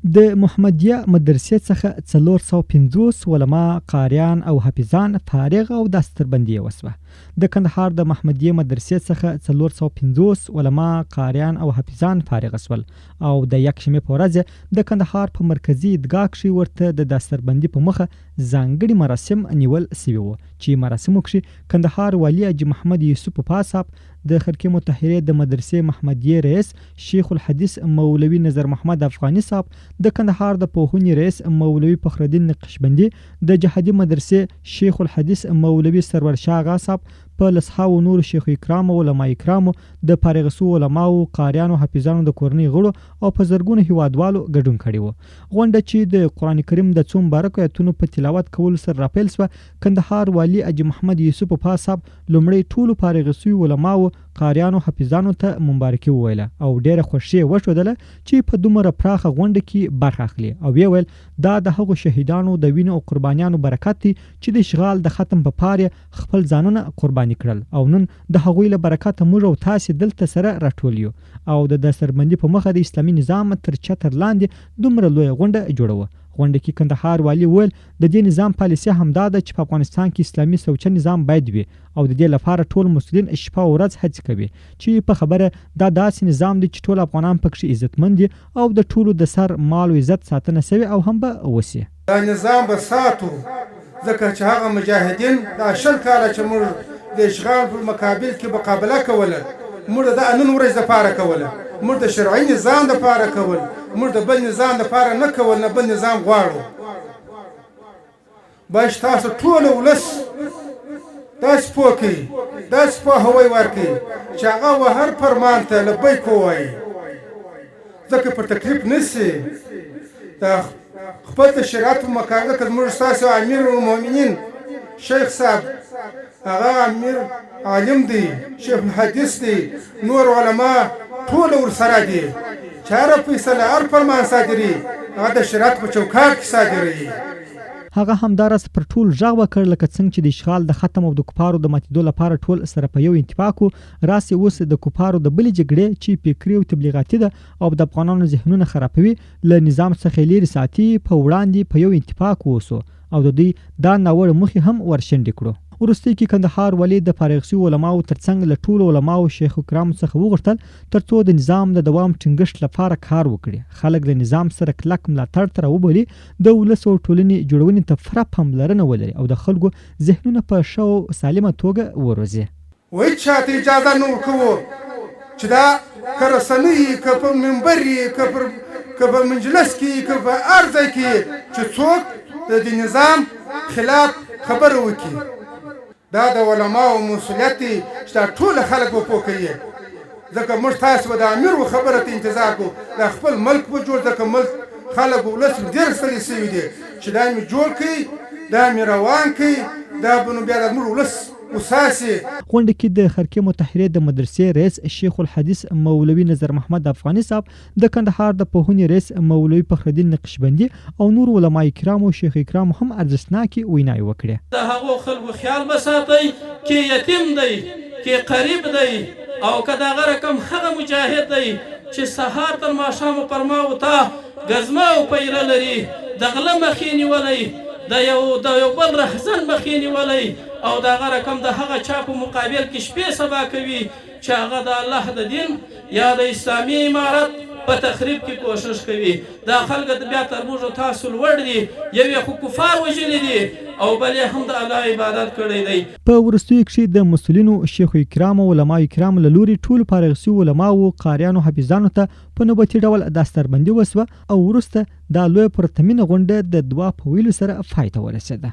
د محمدیه مدرسې څخه 450 علما قاریان او حافظان فارغ او دستربندي وسوه. د کندهار د محمدیه مدرسې څخه 450 علما قاریان او حافظان فارغ شول او د یکشنبه په ورځ د کندهار په مرکزی عیدګاه کې ورته د دستربندي په مخه ځانګړي مراسم نیول شوي وو چې مراسمو کې کندهار والی حاجي محمد یوسف پاساب د خرقه مطهره د مدرسې محمدیه رئیس شیخ الحدیث مولوی نظر محمد افغانی صاحب، د کندهار د پوهنې رئیس مولوی فخرالدین نقشبندی، د جهادي مدرسې شیخ الحدیث مولوی سرور شاه آغا صاحب، په لسحاو نور شیخ اکرام او علما اکرام، د فارغ سو علماو قاریانو حافظانو د کورنۍ غړو او په زرګونو هیوادوالو ګډون کړي وو. غونډه چې د قران کریم د څو مبارکو آیتونو په تلاوت کول سره راپیل شوه، کندهار والی حاجي محمد یوسف پاساب لومړی ټولو فارغ سو علماو قاریانو حافظانو ته مبارکي وویله او ډیره خوشي وشودله چې په دومره پراخه غونډه کې برخه اخلي او ویل دا د هغو شهیدانو د وینو او قربانیانو برکت دی چې د اشغال د ختم په پاره خپل ځانونه قرباني کړل او نن د هغوی له برکته موږ او تاسو دلته سره راټول یو او د دستربندي په مخه د اسلامي نظام تر چتر لاندې دومره لوی غونډه جوړوه. غونډه کې کندهار والی ویل د دې نظام پالیسي همدا ده چې په افغانستان کې اسلامي سوچه نظام باید وي او د دې لپاره ټول مسلمان شپه او ورځ هڅه کوي چې په خبره دا داسې نظام دی چې ټول افغانان پکې عزتمند دي او د ټولو د سر مال او عزت ساتنه شوی او هم به وسی. دا نظام به ساتو ځکه چې هغه مجاهدین دا شل کاله چې موږ د اشغال په مقابل کې مقابله کوله، موږ د نن ورځ لپاره کوله، موږ د شرعي نظام لپاره کول، موږ د بل نظام لپاره نه کول، نه بل نظام غواړو. باید تاسو ټول ولس داسې پوه کړئ، داسې پوهاوی ورکړئ چې هغه هر فرمان ته لبیک ووایي، ځکه پر تکلیف نشي. دا خپل د شریعت په مقابل کې موږ ستاسو امیر المؤمنین شیخ صاحب هغه امیر عالم دی، شیخ الحدیث دی، نور علما ټول ورسره دي چې هر فیصله هر فرمان صادري هغه د شریعت په چوکاټ کې صادري. هغه همدارس پر ټول ژغ وکړ لکه څنګه چې د اشغال د ختم او د کفارو د ماتېدو لپاره ټول سره په یو اتفاق راسي اوس د کفارو د بلې جګړې چې فکري او تبلیغاتي ده او د افغانانو ذهنونه خرابوي له نظام څخه لري ساتي په وړاندې په یو اتفاق ووسو او د دې دا ناوړه مخې هم ورشنډې کړو. وروسته کې کندهار والی د فارغ شویو علماو ترڅنګ له ټولو علماو شیخ کرام څخه وغوښتل ترڅو د نظام د دوام ټینګښت لپاره کار وکړي، خلک له نظام سره کلک ملاتړ ته راوبولي، د ولس او ټولنې جوړونې ته پوره پاملرنه ولري او د خلکو ذهنونه په ښه او سالمه توګه وروزي. وایي چاته اجازه نه ورکوو چې دا که رسنۍ که په منبر که په مجلس کې که په هر ځای کې چې څوک د دې نظام خلاف خبره وکړي. دا د علماو مسؤلیت دی چې دا ټول خلک به پوه کوي، ځکه موږ تاسو به د امیر خبره ته انتظار کوو. دا خپل ملک به جوړ، ځکه ملک خلک ولس ډېر ستړي شوي دي چې دا مې جوړ کړي، دا مې روان کړي، دا به نو بیا د موږ ولس وساسي. غونډه کې د خرقه مطهره د مدرسې رئیس شیخ الحدیث مولوی نظر محمد افغانی صاحب، د کندهار د پوهنې رئیس مولوی فخرالدین نقشبندی او نور علما کرام او شیخ کرام هم ارزښتناکې ویناوې وکړې. د هغو خلکو خیال وساتئ چې یتیم دی، چې قریب دی او که دغه رقم هغه مجاهد دی چې سهار تر ماښامه پر ما او تا ګزمه او پیره لري، د غله مخې نیولی، د یو بل رهزن مخې نیولی او دغه رقم د هغه چا په مقابل کې شپې سبا کوي چې هغه د الله د دین یا د اسلامي امارت په تخریب کې کوشش کوي. دا خلک بیا تر موږ تاسو لوړ دي، یو یې خو کفار وژلي دي او بل یې هم د الله عبادت کړی دی. په وروستیو کې د مسلمانو شیخ کرام او علما کرام له لوري ټول فارغ شوي علماو قاریانو حافظانو ته په نوبتي ډول دستربندي وسوه او وروسته دا لویه پرتمینه غونډه د دعا په ویلو سره پای ته ورسېده.